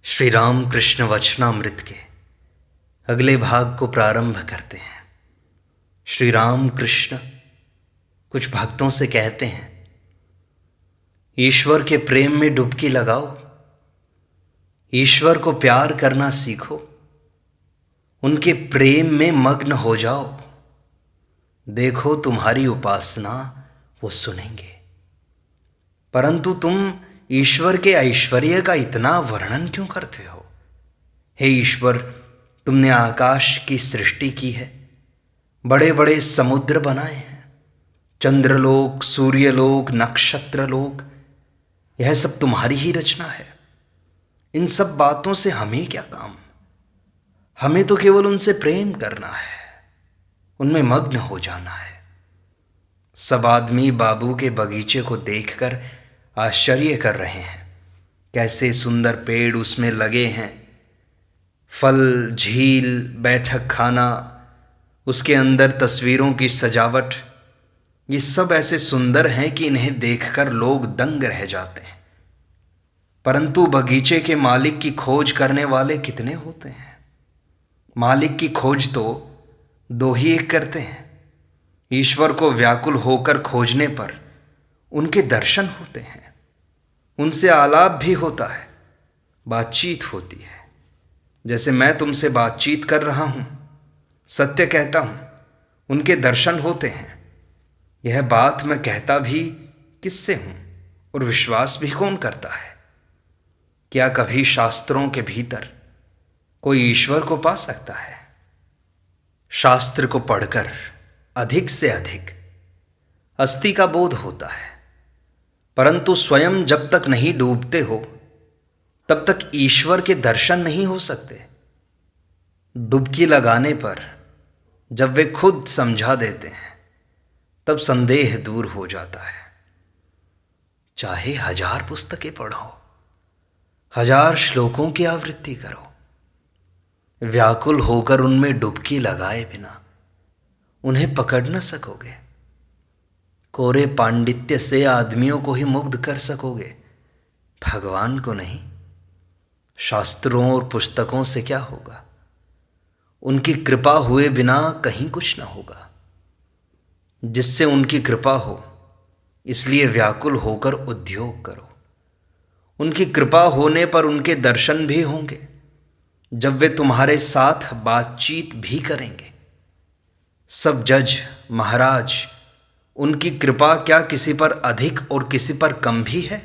श्री राम कृष्ण वचनामृत के अगले भाग को प्रारंभ करते हैं। श्री राम कृष्ण कुछ भक्तों से कहते हैं, ईश्वर के प्रेम में डुबकी लगाओ, ईश्वर को प्यार करना सीखो, उनके प्रेम में मग्न हो जाओ, देखो तुम्हारी उपासना वो सुनेंगे। परंतु तुम ईश्वर के ऐश्वर्य का इतना वर्णन क्यों करते हो? हे ईश्वर, तुमने आकाश की सृष्टि की है, बड़े बड़े समुद्र बनाए हैं, चंद्रलोक, सूर्यलोक, नक्षत्रलोक, यह सब तुम्हारी ही रचना है। इन सब बातों से हमें क्या काम? हमें तो केवल उनसे प्रेम करना है, उनमें मग्न हो जाना है। सब आदमी बाबू के बगीचे को देखकर आश्चर्य कर रहे हैं, कैसे सुंदर पेड़ उसमें लगे हैं, फल, झील, बैठक खाना, उसके अंदर तस्वीरों की सजावट, ये सब ऐसे सुंदर हैं कि इन्हें देखकर लोग दंग रह जाते हैं। परंतु बगीचे के मालिक की खोज करने वाले कितने होते हैं? मालिक की खोज तो दो ही एक करते हैं। ईश्वर को व्याकुल होकर खोजने पर उनके दर्शन होते हैं, उनसे आलाप भी होता है, बातचीत होती है। जैसे मैं तुमसे बातचीत कर रहा हूँ, सत्य कहता हूँ, उनके दर्शन होते हैं। यह बात मैं कहता भी किससे हूँ और विश्वास भी कौन करता है? क्या कभी शास्त्रों के भीतर कोई ईश्वर को पा सकता है? शास्त्र को पढ़कर अधिक से अधिक अस्थि का बोध होता है, परंतु स्वयं जब तक नहीं डूबते हो तब तक ईश्वर के दर्शन नहीं हो सकते। डुबकी लगाने पर जब वे खुद समझा देते हैं तब संदेह दूर हो जाता है। चाहे 1000 पुस्तकें पढ़ो, 1000 श्लोकों की आवृत्ति करो, व्याकुल होकर उनमें डुबकी लगाए बिना उन्हें पकड़ न सकोगे। कोरे पांडित्य से आदमियों को ही मुग्ध कर सकोगे, भगवान को नहीं। शास्त्रों और पुस्तकों से क्या होगा? उनकी कृपा हुए बिना कहीं कुछ न होगा। जिससे उनकी कृपा हो, इसलिए व्याकुल होकर उद्योग करो। उनकी कृपा होने पर उनके दर्शन भी होंगे, जब वे तुम्हारे साथ बातचीत भी करेंगे। सब जज महाराज, उनकी कृपा क्या किसी पर अधिक और किसी पर कम भी है?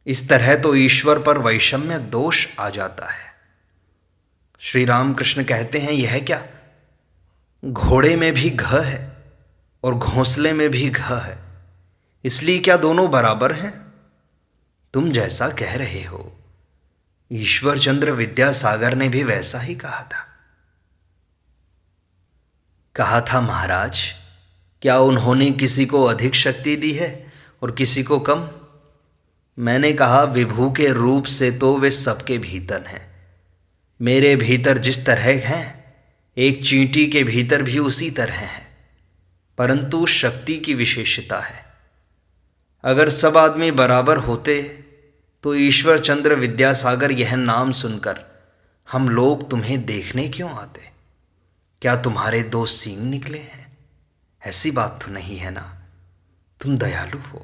इस तरह तो ईश्वर पर वैषम्य दोष आ जाता है। श्री राम कृष्ण कहते हैं, यह क्या? घोड़े में भी घ है और घोंसले में भी घ है, इसलिए क्या दोनों बराबर हैं? तुम जैसा कह रहे हो, ईश्वर चंद्र विद्यासागर ने भी वैसा ही कहा था महाराज। क्या उन्होंने किसी को अधिक शक्ति दी है और किसी को कम? मैंने कहा, विभू के रूप से तो वे सबके भीतर हैं। मेरे भीतर जिस तरह हैं, एक चींटी के भीतर भी उसी तरह हैं, परंतु शक्ति की विशेषता है। अगर सब आदमी बराबर होते तो ईश्वर चंद्र विद्यासागर यह नाम सुनकर हम लोग तुम्हें देखने क्यों आते? क्या तुम्हारे 2 सींग निकले हैं? ऐसी बात तो नहीं है ना। तुम दयालु हो,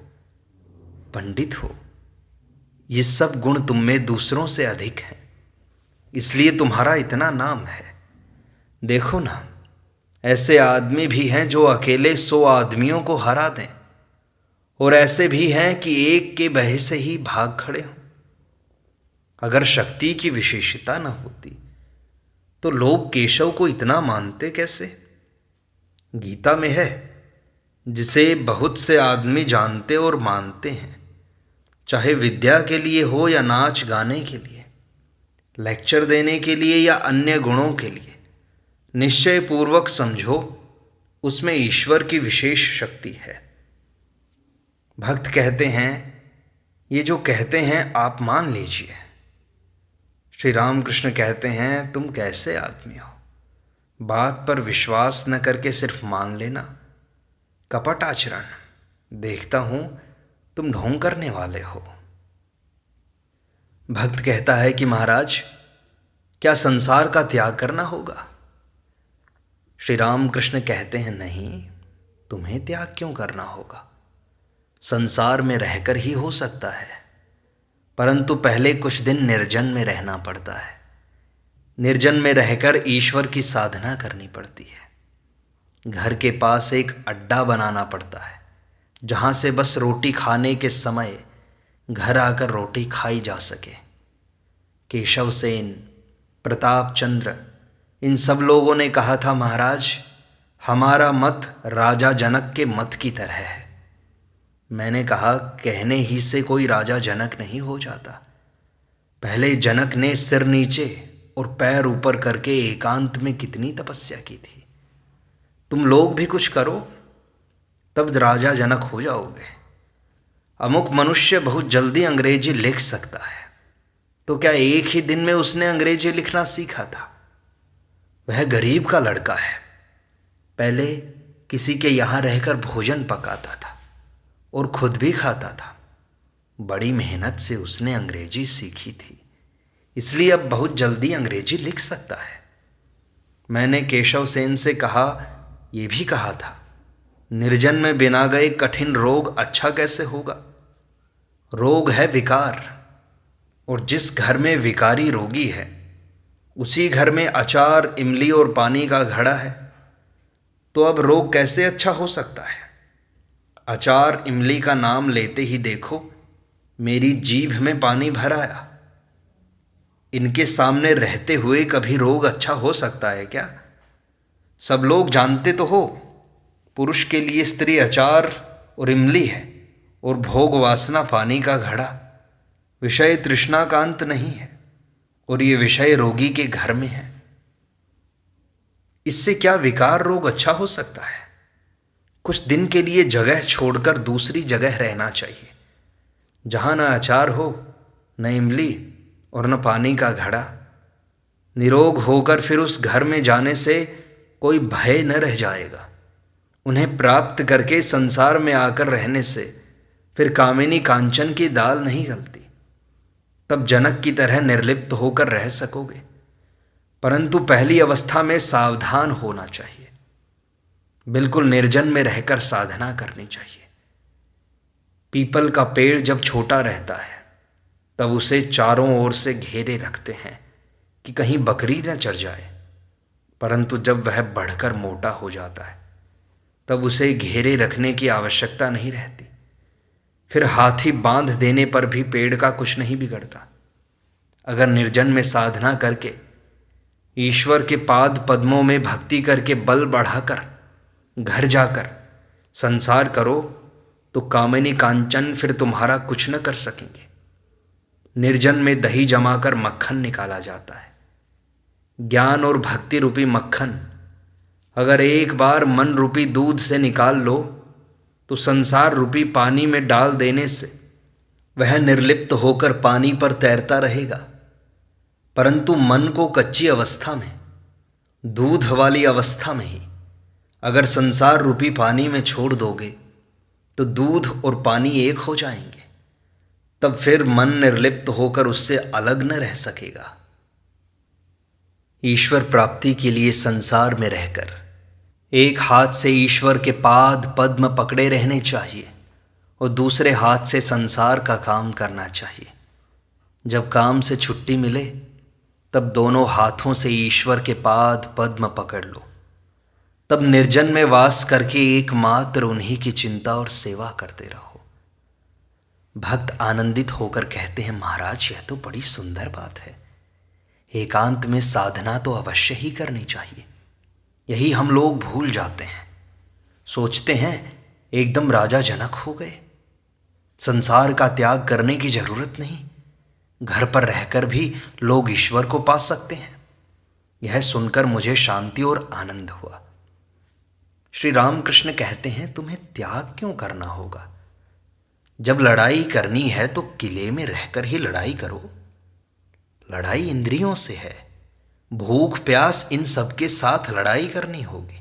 पंडित हो, ये सब गुण तुम में दूसरों से अधिक हैं, इसलिए तुम्हारा इतना नाम है। देखो ना, ऐसे आदमी भी हैं जो अकेले 100 आदमियों को हरा दें, और ऐसे भी हैं कि एक के बहे से ही भाग खड़े हों। अगर शक्ति की विशेषता न होती तो लोग केशव को इतना मानते कैसे? गीता में है, जिसे बहुत से आदमी जानते और मानते हैं, चाहे विद्या के लिए हो या नाच गाने के लिए, लेक्चर देने के लिए या अन्य गुणों के लिए, निश्चय पूर्वक समझो उसमें ईश्वर की विशेष शक्ति है। भक्त कहते हैं, ये जो कहते हैं आप मान लीजिए। श्री राम कृष्ण कहते हैं, तुम कैसे आदमी हो? बात पर विश्वास न करके सिर्फ मान लेना, कपट आचरण। देखता हूं तुम ढोंग करने वाले हो। भक्त कहता है कि महाराज, क्या संसार का त्याग करना होगा? श्री राम कृष्ण कहते हैं, नहीं, तुम्हें त्याग क्यों करना होगा? संसार में रहकर ही हो सकता है, परंतु पहले कुछ दिन निर्जन में रहना पड़ता है। निर्जन में रहकर ईश्वर की साधना करनी पड़ती है। घर के पास एक अड्डा बनाना पड़ता है, जहाँ से बस रोटी खाने के समय घर आकर रोटी खाई जा सके। केशव सेन, प्रताप चंद्र, इन सब लोगों ने कहा था, महाराज, हमारा मत राजा जनक के मत की तरह है। मैंने कहा, कहने ही से कोई राजा जनक नहीं हो जाता। पहले जनक ने सिर नीचे और पैर ऊपर करके एकांत में कितनी तपस्या की थी। तुम लोग भी कुछ करो, तब राजा जनक हो जाओगे। अमुक मनुष्य बहुत जल्दी अंग्रेजी लिख सकता है, तो क्या एक ही दिन में उसने अंग्रेजी लिखना सीखा था? वह गरीब का लड़का है, पहले किसी के यहाँ रहकर भोजन पकाता था और खुद भी खाता था। बड़ी मेहनत से उसने अंग्रेजी सीखी थी, इसलिए अब बहुत जल्दी अंग्रेजी लिख सकता है। मैंने केशव सेन से कहा, ये भी कहा था, निर्जन में बिना गए कठिन रोग अच्छा कैसे होगा? रोग है विकार, और जिस घर में विकारी रोगी है, उसी घर में अचार, इमली और पानी का घड़ा है, तो अब रोग कैसे अच्छा हो सकता है? अचार, इमली का नाम लेते ही देखो मेरी जीभ में पानी भर आया। इनके सामने रहते हुए कभी रोग अच्छा हो सकता है क्या? सब लोग जानते तो हो, पुरुष के लिए स्त्री अचार और इमली है, और भोग वासना पानी का घड़ा। विषय तृष्णा का अंत नहीं है, और ये विषय रोगी के घर में है। इससे क्या विकार रोग अच्छा हो सकता है? कुछ दिन के लिए जगह छोड़कर दूसरी जगह रहना चाहिए, जहां न अचार हो, न इमली और न पानी का घड़ा। निरोग होकर फिर उस घर में जाने से कोई भय न रह जाएगा। उन्हें प्राप्त करके संसार में आकर रहने से फिर कामिनी कांचन की दाल नहीं गलती। तब जनक की तरह निर्लिप्त होकर रह सकोगे, परंतु पहली अवस्था में सावधान होना चाहिए। बिल्कुल निर्जन में रहकर साधना करनी चाहिए। पीपल का पेड़ जब छोटा रहता है, तब उसे चारों ओर से घेरे रखते हैं कि कहीं बकरी न चढ़ जाए, परंतु जब वह बढ़कर मोटा हो जाता है, तब उसे घेरे रखने की आवश्यकता नहीं रहती। फिर हाथी बांध देने पर भी पेड़ का कुछ नहीं बिगड़ता। अगर निर्जन में साधना करके, ईश्वर के पाद पद्मों में भक्ति करके बल बढ़ाकर घर जाकर संसार करो, तो कामिनी कांचन फिर तुम्हारा कुछ न कर सकेंगे। निर्जन में दही जमाकर मक्खन निकाला जाता है। ज्ञान और भक्ति रूपी मक्खन अगर एक बार मन रूपी दूध से निकाल लो, तो संसार रूपी पानी में डाल देने से वह निर्लिप्त होकर पानी पर तैरता रहेगा। परंतु मन को कच्ची अवस्था में, दूध वाली अवस्था में ही अगर संसार रूपी पानी में छोड़ दोगे, तो दूध और पानी एक हो जाएंगे। तब फिर मन निर्लिप्त होकर उससे अलग न रह सकेगा। ईश्वर प्राप्ति के लिए संसार में रहकर एक हाथ से ईश्वर के पाद पद्म पकड़े रहने चाहिए और दूसरे हाथ से संसार का काम करना चाहिए। जब काम से छुट्टी मिले, तब दोनों हाथों से ईश्वर के पाद पद्म पकड़ लो। तब निर्जन में वास करके एकमात्र उन्हीं की चिंता और सेवा करते रहो। भक्त आनंदित होकर कहते हैं, महाराज, यह तो बड़ी सुंदर बात है। एकांत में साधना तो अवश्य ही करनी चाहिए। यही हम लोग भूल जाते हैं। सोचते हैं एकदम राजा जनक हो गए, संसार का त्याग करने की जरूरत नहीं, घर पर रहकर भी लोग ईश्वर को पा सकते हैं। यह सुनकर मुझे शांति और आनंद हुआ। श्री रामकृष्ण कहते हैं, तुम्हें त्याग क्यों करना होगा? जब लड़ाई करनी है तो किले में रहकर ही लड़ाई करो। लड़ाई इंद्रियों से है, भूख प्यास इन सब के साथ लड़ाई करनी होगी।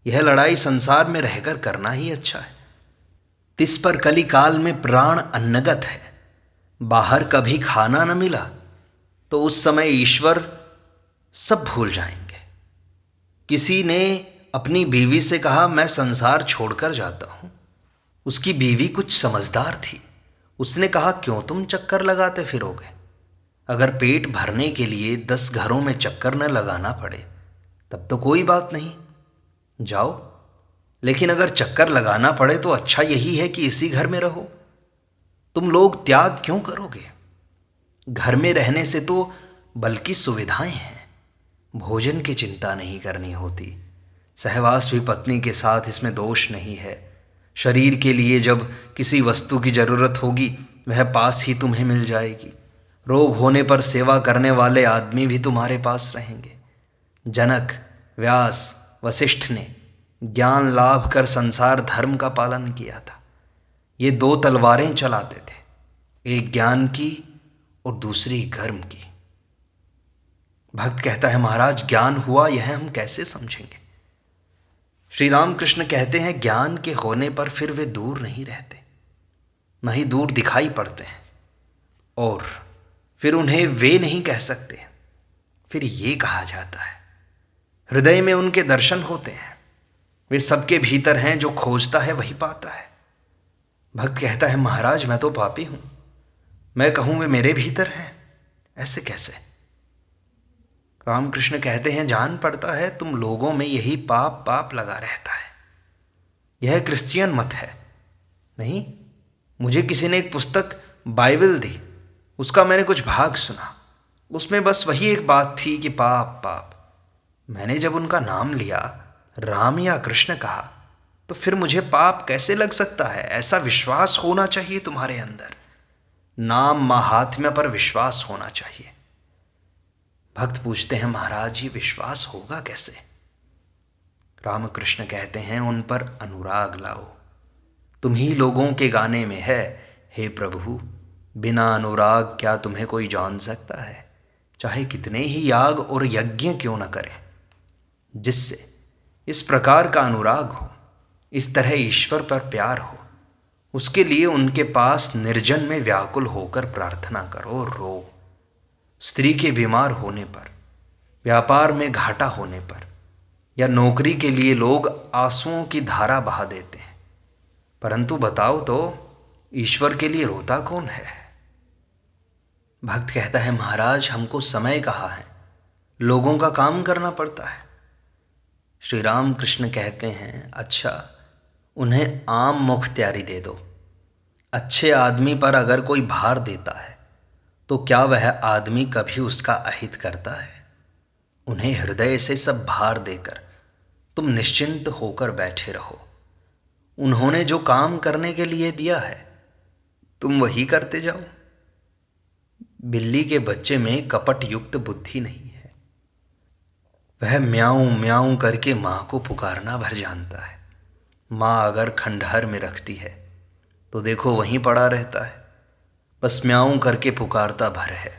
यह लड़ाई संसार में रहकर करना ही अच्छा है। तिस पर कली काल में प्राण अन्नगत है, बाहर कभी खाना न मिला तो उस समय ईश्वर सब भूल जाएंगे। किसी ने अपनी बीवी से कहा मैं संसार छोड़कर जाता हूँ। उसकी बीवी कुछ समझदार थी। उसने कहा क्यों तुम चक्कर लगाते फिरोगे? अगर पेट भरने के लिए 10 घरों में चक्कर न लगाना पड़े तब तो कोई बात नहीं, जाओ। लेकिन अगर चक्कर लगाना पड़े तो अच्छा यही है कि इसी घर में रहो। तुम लोग त्याग क्यों करोगे? घर में रहने से तो बल्कि सुविधाएं हैं। भोजन की चिंता नहीं करनी होती। सहवास भी पत्नी के साथ, इसमें दोष नहीं है। शरीर के लिए जब किसी वस्तु की जरूरत होगी वह पास ही तुम्हें मिल जाएगी। रोग होने पर सेवा करने वाले आदमी भी तुम्हारे पास रहेंगे। जनक, व्यास, वशिष्ठ ने ज्ञान लाभ कर संसार धर्म का पालन किया था। ये 2 तलवारें चलाते थे, एक ज्ञान की और दूसरी कर्म की। भक्त कहता है महाराज ज्ञान हुआ यह हम कैसे समझेंगे? श्री राम कृष्ण कहते हैं ज्ञान के होने पर फिर वे दूर नहीं रहते, न ही दूर दिखाई पड़ते हैं, और फिर उन्हें वे नहीं कह सकते। फिर ये कहा जाता है हृदय में उनके दर्शन होते हैं। वे सबके भीतर हैं, जो खोजता है वही पाता है। भक्त कहता है महाराज मैं तो पापी हूं, मैं कहूं वे मेरे भीतर हैं, ऐसे कैसे? रामकृष्ण कहते हैं जान पड़ता है तुम लोगों में यही पाप पाप लगा रहता है। यह क्रिश्चियन मत है। नहीं, मुझे किसी ने एक पुस्तक बाइबल दी, उसका मैंने कुछ भाग सुना। उसमें बस वही एक बात थी कि पाप पाप। मैंने जब उनका नाम लिया, राम या कृष्ण कहा, तो फिर मुझे पाप कैसे लग सकता है? ऐसा विश्वास होना चाहिए तुम्हारे अंदर। नाम माहात्म्य पर विश्वास होना चाहिए। भक्त पूछते हैं महाराज ये विश्वास होगा कैसे? रामकृष्ण कहते हैं उन पर अनुराग लाओ। तुम ही लोगों के गाने में है, हे प्रभु बिना अनुराग क्या तुम्हें कोई जान सकता है? चाहे कितने ही याग और यज्ञ क्यों न करें, जिससे इस प्रकार का अनुराग हो, इस तरह ईश्वर पर प्यार हो, उसके लिए उनके पास निर्जन में व्याकुल होकर प्रार्थना करो, रो। स्त्री के बीमार होने पर, व्यापार में घाटा होने पर, या नौकरी के लिए लोग आंसुओं की धारा बहा देते हैं, परंतु बताओ तो ईश्वर के लिए रोता कौन है? भक्त कहता है महाराज हमको समय कहाँ है, लोगों का काम करना पड़ता है। श्री राम कृष्ण कहते हैं अच्छा उन्हें आम मुख्तियारी दे दो। अच्छे आदमी पर अगर कोई भार देता है तो क्या वह आदमी कभी उसका अहित करता है? उन्हें हृदय से सब भार देकर तुम निश्चिंत होकर बैठे रहो। उन्होंने जो काम करने के लिए दिया है तुम वही करते जाओ। बिल्ली के बच्चे में कपट युक्त बुद्धि नहीं है। वह म्याऊं म्याऊं करके माँ को पुकारना भर जानता है। माँ अगर खंडहर में रखती है तो देखो वहीं पड़ा रहता है, बस म्याऊं करके पुकारता भर है।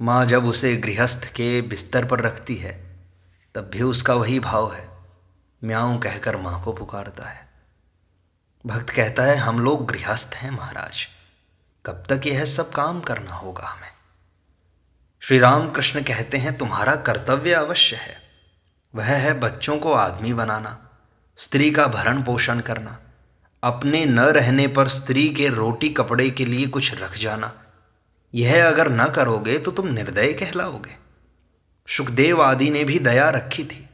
माँ जब उसे गृहस्थ के बिस्तर पर रखती है तब भी उसका वही भाव है, म्याऊं कहकर माँ को पुकारता है। भक्त कहता है हम लोग गृहस्थ हैं महाराज, कब तक यह सब काम करना होगा हमें? श्री राम कृष्ण कहते हैं तुम्हारा कर्तव्य अवश्य है, वह है बच्चों को आदमी बनाना, स्त्री का भरण पोषण करना, अपने न रहने पर स्त्री के रोटी कपड़े के लिए कुछ रख जाना। यह अगर न करोगे तो तुम निर्दय कहलाओगे। सुखदेव आदि ने भी दया रखी थी,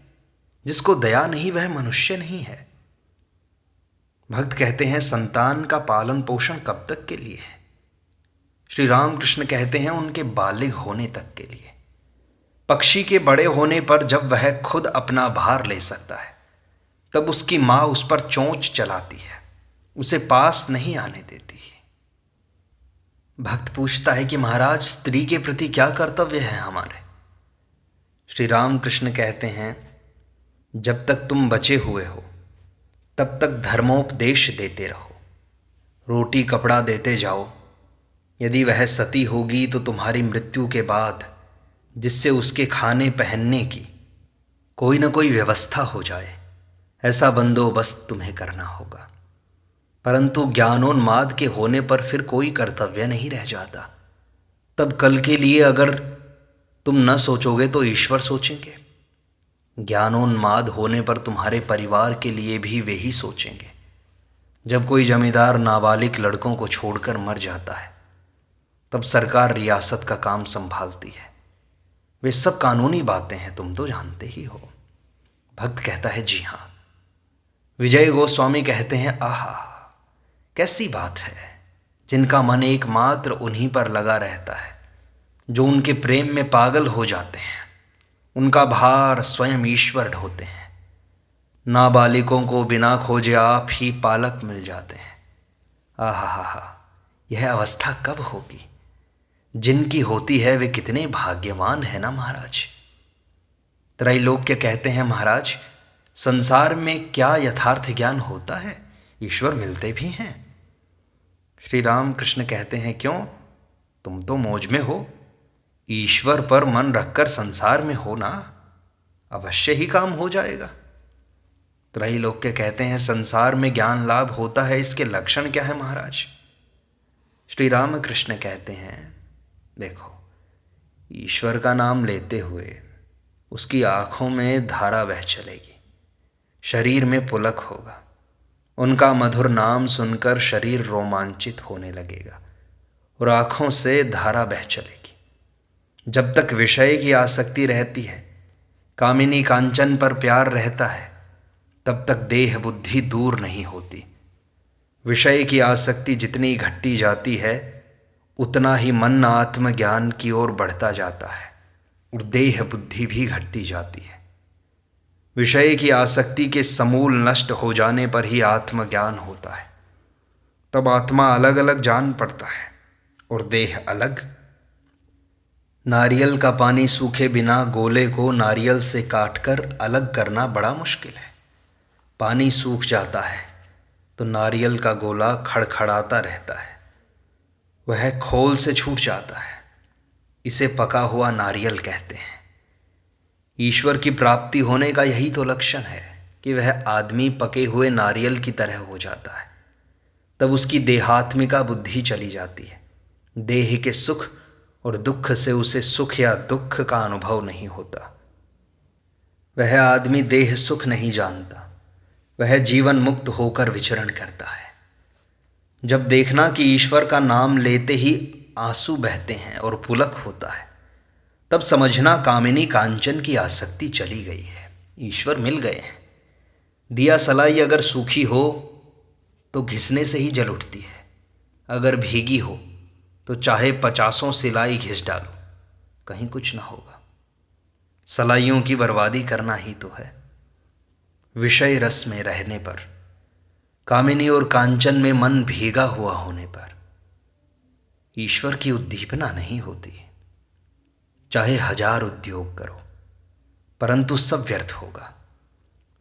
जिसको दया नहीं वह मनुष्य नहीं है। भक्त कहते हैं संतान का पालन पोषण कब तक के लिए है? श्री राम कृष्ण कहते हैं उनके बालिग होने तक के लिए। पक्षी के बड़े होने पर जब वह खुद अपना भार ले सकता है तब उसकी माँ उस पर चोंच चलाती है, उसे पास नहीं आने देती है। भक्त पूछता है कि महाराज स्त्री के प्रति क्या कर्तव्य है हमारे? श्री राम कृष्ण कहते हैं जब तक तुम बचे हुए हो तब तक धर्मोपदेश देते रहो, रोटी कपड़ा देते जाओ। यदि वह सती होगी तो तुम्हारी मृत्यु के बाद जिससे उसके खाने पहनने की कोई न कोई व्यवस्था हो जाए, ऐसा बंदोबस्त तुम्हें करना होगा। परंतु ज्ञानोन्माद के होने पर फिर कोई कर्तव्य नहीं रह जाता। तब कल के लिए अगर तुम न सोचोगे तो ईश्वर सोचेंगे। ज्ञानोन्माद होने पर तुम्हारे परिवार के लिए भी वे ही सोचेंगे। जब कोई जमींदार नाबालिग लड़कों को छोड़कर मर जाता है तब सरकार रियासत का काम संभालती है। वे सब कानूनी बातें हैं, तुम तो जानते ही हो। भक्त कहता है जी हाँ। विजय गोस्वामी कहते हैं आहा, कैसी बात है। जिनका मन एकमात्र उन्हीं पर लगा रहता है, जो उनके प्रेम में पागल हो जाते हैं, उनका भार स्वयं ईश्वर ढोते हैं। नाबालिगों को बिना खोजे आप ही पालक मिल जाते हैं। आहा हा हा, यह अवस्था कब होगी? जिनकी होती है वे कितने भाग्यवान है ना महाराज। त्रैलोक्य कहते हैं महाराज, संसार में क्या यथार्थ ज्ञान होता है? ईश्वर मिलते भी हैं। श्री राम कृष्ण कहते हैं क्यों, तुम तो मौज में हो। ईश्वर पर मन रखकर संसार में हो ना, अवश्य ही काम हो जाएगा। त्रैलोक्य कहते हैं संसार में ज्ञान लाभ होता है, इसके लक्षण क्या है महाराज? श्री राम कृष्ण कहते हैं देखो, ईश्वर का नाम लेते हुए उसकी आंखों में धारा बह चलेगी, शरीर में पुलक होगा। उनका मधुर नाम सुनकर शरीर रोमांचित होने लगेगा और आंखों से धारा बह चलेगी। जब तक विषय की आसक्ति रहती है, कामिनी कांचन पर प्यार रहता है, तब तक देह बुद्धि दूर नहीं होती। विषय की आसक्ति जितनी घटती जाती है उतना ही मन आत्मज्ञान की ओर बढ़ता जाता है और देह बुद्धि भी घटती जाती है। विषय की आसक्ति के समूल नष्ट हो जाने पर ही आत्मज्ञान होता है। तब आत्मा अलग अलग जान पड़ता है और देह अलग। नारियल का पानी सूखे बिना गोले को नारियल से काटकर अलग करना बड़ा मुश्किल है। पानी सूख जाता है तो नारियल का गोला खड़खड़ाता रहता है, वह खोल से छूट जाता है। इसे पका हुआ नारियल कहते हैं। ईश्वर की प्राप्ति होने का यही तो लक्षण है कि वह आदमी पके हुए नारियल की तरह हो जाता है। तब उसकी देहात्मिका बुद्धि चली जाती है। देह के सुख और दुख से उसे सुख या दुख का अनुभव नहीं होता। वह आदमी देह सुख नहीं जानता, वह जीवन मुक्त होकर विचरण करता है। जब देखना कि ईश्वर का नाम लेते ही आंसू बहते हैं और पुलक होता है, तब समझना कामिनी कांचन की आसक्ति चली गई है, ईश्वर मिल गए हैं। दिया सलाई अगर सूखी हो तो घिसने से ही जल उठती है, अगर भीगी हो तो चाहे 50 सिलाई घिस डालो, कहीं कुछ ना होगा। सलाइयों की बर्बादी करना ही तो है। विषय रस में रहने पर, कामिनी और कांचन में मन भीगा हुआ होने पर ईश्वर की उद्दीपना नहीं होती। चाहे 1000 उद्योग करो, परंतु सब व्यर्थ होगा।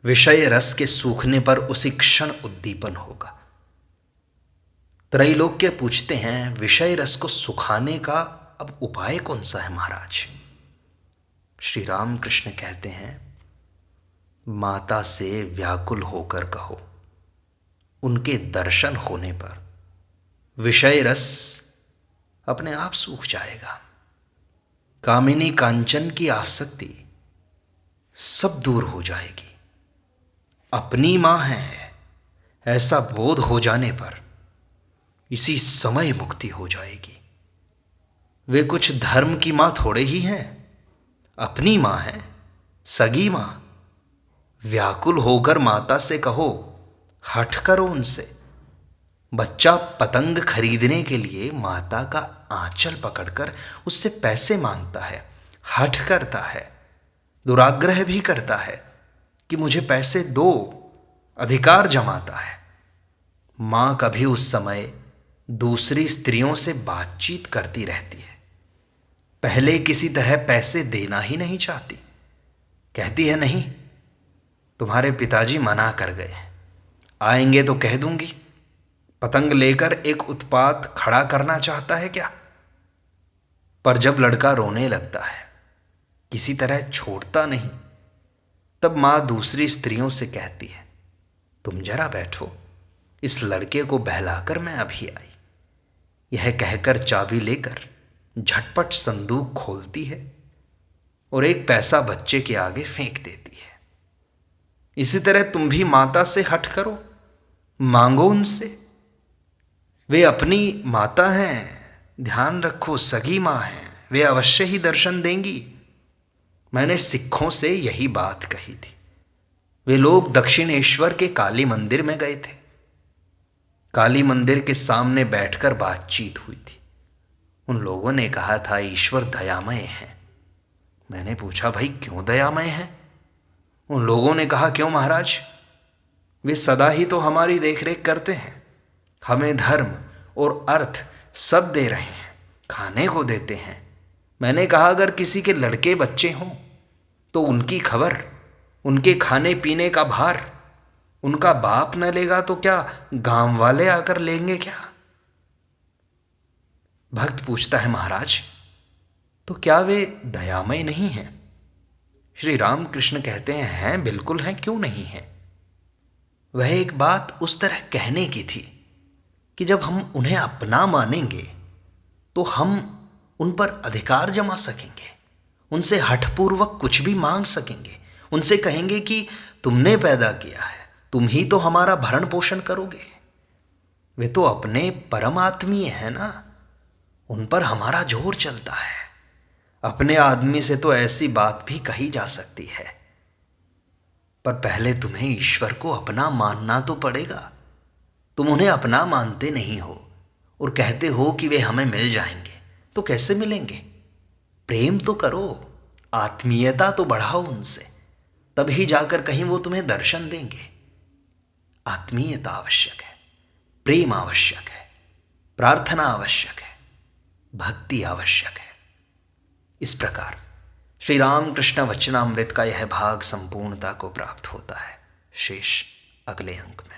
विषय रस के सूखने पर उसी क्षण उद्दीपन होगा। त्रैलोक्य पूछते हैं विषय रस को सुखाने का अब उपाय कौन सा है महाराज? श्री राम कृष्ण कहते हैं माता से व्याकुल होकर कहो, उनके दर्शन होने पर विषय रस अपने आप सूख जाएगा। कामिनी कांचन की आसक्ति सब दूर हो जाएगी। अपनी मां है ऐसा बोध हो जाने पर इसी समय मुक्ति हो जाएगी। वे कुछ धर्म की मां थोड़े ही हैं, अपनी मां है, सगी मां। व्याकुल होकर माता से कहो, हठ करो उनसे। बच्चा पतंग खरीदने के लिए माता का आंचल पकड़कर उससे पैसे मांगता है, हठ करता है, दुराग्रह भी करता है कि मुझे पैसे दो, अधिकार जमाता है। मां कभी उस समय दूसरी स्त्रियों से बातचीत करती रहती है, पहले किसी तरह पैसे देना ही नहीं चाहती। कहती है नहीं, तुम्हारे पिताजी मना कर गए, आएंगे तो कह दूंगी। पतंग लेकर एक उत्पात खड़ा करना चाहता है क्या? पर जब लड़का रोने लगता है, किसी तरह छोड़ता नहीं, तब मां दूसरी स्त्रियों से कहती है तुम जरा बैठो, इस लड़के को बहलाकर मैं अभी आई। यह कहकर चाबी लेकर झटपट संदूक खोलती है और एक पैसा बच्चे के आगे फेंक देती है। इसी तरह तुम भी माता से हट करो, मांगो उनसे। वे अपनी माता हैं, ध्यान रखो, सगी माँ हैं, वे अवश्य ही दर्शन देंगी। मैंने सिखों से यही बात कही थी। वे लोग दक्षिणेश्वर के काली मंदिर में गए थे। काली मंदिर के सामने बैठकर बातचीत हुई थी। उन लोगों ने कहा था ईश्वर दयामय है। मैंने पूछा भाई क्यों दयामय है? उन लोगों ने कहा क्यों महाराज, वे सदा ही तो हमारी देखरेख करते हैं, हमें धर्म और अर्थ सब दे रहे हैं, खाने को देते हैं। मैंने कहा अगर किसी के लड़के बच्चे हों तो उनकी खबर, उनके खाने पीने का भार उनका बाप न लेगा तो क्या गांव वाले आकर लेंगे क्या? भक्त पूछता है महाराज तो क्या वे दयामय नहीं हैं? श्री रामकृष्ण कहते हैं बिल्कुल हैं, क्यों नहीं है। वह एक बात उस तरह कहने की थी कि जब हम उन्हें अपना मानेंगे तो हम उन पर अधिकार जमा सकेंगे, उनसे हठपूर्वक कुछ भी मांग सकेंगे, उनसे कहेंगे कि तुमने पैदा किया है, तुम ही तो हमारा भरण पोषण करोगे। वे तो अपने परमात्मीय है ना, उन पर हमारा जोर चलता है। अपने आदमी से तो ऐसी बात भी कही जा सकती है, पर पहले तुम्हें ईश्वर को अपना मानना तो पड़ेगा। तुम उन्हें अपना मानते नहीं हो और कहते हो कि वे हमें मिल जाएंगे, तो कैसे मिलेंगे? प्रेम तो करो, आत्मीयता तो बढ़ाओ उनसे, तभी जाकर कहीं वो तुम्हें दर्शन देंगे। आत्मीयता आवश्यक है, प्रेम आवश्यक है, प्रार्थना आवश्यक है, भक्ति आवश्यक है। इस प्रकार श्री रामकृष्ण वचनामृत का यह भाग संपूर्णता को प्राप्त होता है। शेष अगले अंक में।